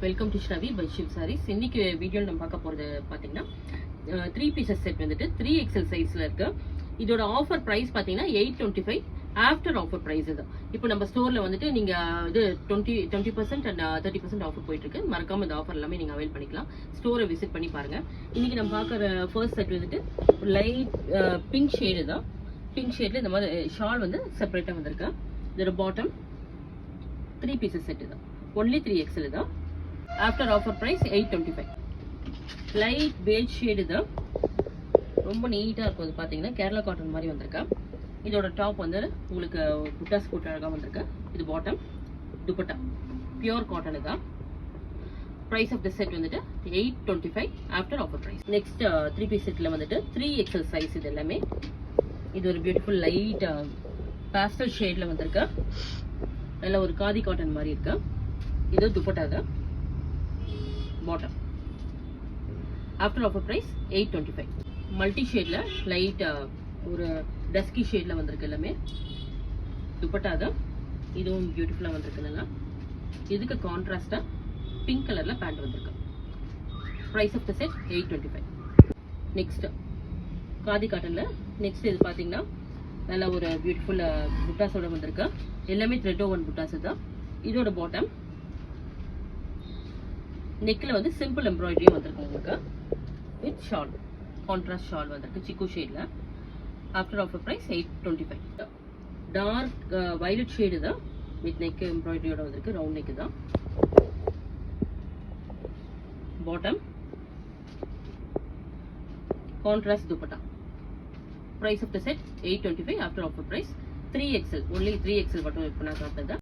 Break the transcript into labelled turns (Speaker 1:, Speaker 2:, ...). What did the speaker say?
Speaker 1: Welcome to Shravi by Shiv sarees. இன்னைக்கு வீடியோவில் நம்ம பார்க்க போகிறது பார்த்தீங்கன்னா 3 பீசஸ் செட் வந்துட்டு 3XL சைஸில் இருக்கு. இதோட ஆஃபர் ப்ரைஸ் பார்த்தீங்கன்னா 825 ஆஃப்டர் ஆஃபர் ப்ரைஸ் இது. இப்போ நம்ம ஸ்டோரில் வந்துட்டு நீங்கள் இது 20% அண்ட் 30% ஆஃபர் போயிட்டு இருக்கு. மறக்காம இந்த ஆஃபர் எல்லாமே நீங்கள் அவைல் பண்ணிக்கலாம். ஸ்டோரை விசிட் பண்ணி பாருங்க. இன்னைக்கு நம்ம பார்க்குற ஃபர்ஸ்ட் செட் வந்துட்டு லைட் பிங்க் ஷேடு தான். பிங்க் ஷேட்ல இந்த மாதிரி ஷால் வந்து செப்பரேட்டாக வந்திருக்கு. இதோட பாட்டம் 3 பீசஸ் செட் தான். ஒன்லி 3XL தான். After offer price 825. Light beige shade தான். ரொம்ப நீட்டாக இருக்கும். அது பார்த்தீங்கன்னா கேரளா காட்டன் மாதிரி வந்திருக்கா. இதோட டாப் வந்து உங்களுக்கு புட்டாஸ் போட்டு அழகாக வந்திருக்கு. இது பாட்டம், துப்பட்டா பியூர் காட்டன் தான். ப்ரைஸ் ஆஃப் த செட் வந்துட்டு 825 after offer price. Next 3 piece செட்டில் வந்துட்டு 3XL சைஸ். இது எல்லாமே இது ஒரு பியூட்டிஃபுல் லைட் பாஸ்டல் ஷேடில் வந்திருக்கு. நல்ல ஒரு காதி காட்டன் மாதிரி இருக்கு. இது துப்பட்டா தான். Bottom after offer price 825. Multi ஷேட்ல லைட் ஒரு டஸ்கி ஷேட்ல வந்திருக்கு எல்லாமே. துப்பட்டா தான். இதுவும் பியூட்டிஃபுல்லா வந்திருக்கு. நல்லா இதுக்கு கான்ட்ராஸ்டா பிங்க் கலர்ல பேண்ட் வந்திருக்கு. Price of the set 825. Next khadi காட்டன்ல நெக்ஸ்ட் இது பாத்தீங்கன்னா நல்ல ஒரு பியூட்டிஃபுல் புட்டாஸோட வந்திருக்கு. எல்லாமே த்ரெட் ஓவன் புட்டாஸ் தான். இதோட பாட்டம் நெக்கில் வந்து சிம்பிள் எம்ப்ராய்டரியும் வந்திருக்கு உங்களுக்கு. வித் ஷால் கான்ட்ராஸ்ட் ஷால் வந்திருக்கு சிக்கு ஷேட்ல. After offer price 825. Dark violet shade தான். வித் நெக் எம்ப்ராய்டரியோட வந்திருக்கு. ரவுண்ட் நெக் தான். Bottom contrast dupatta. Price of the set 825 after offer price. 3XL only 3XL மட்டும் இப்போ நான் காட்டுறது.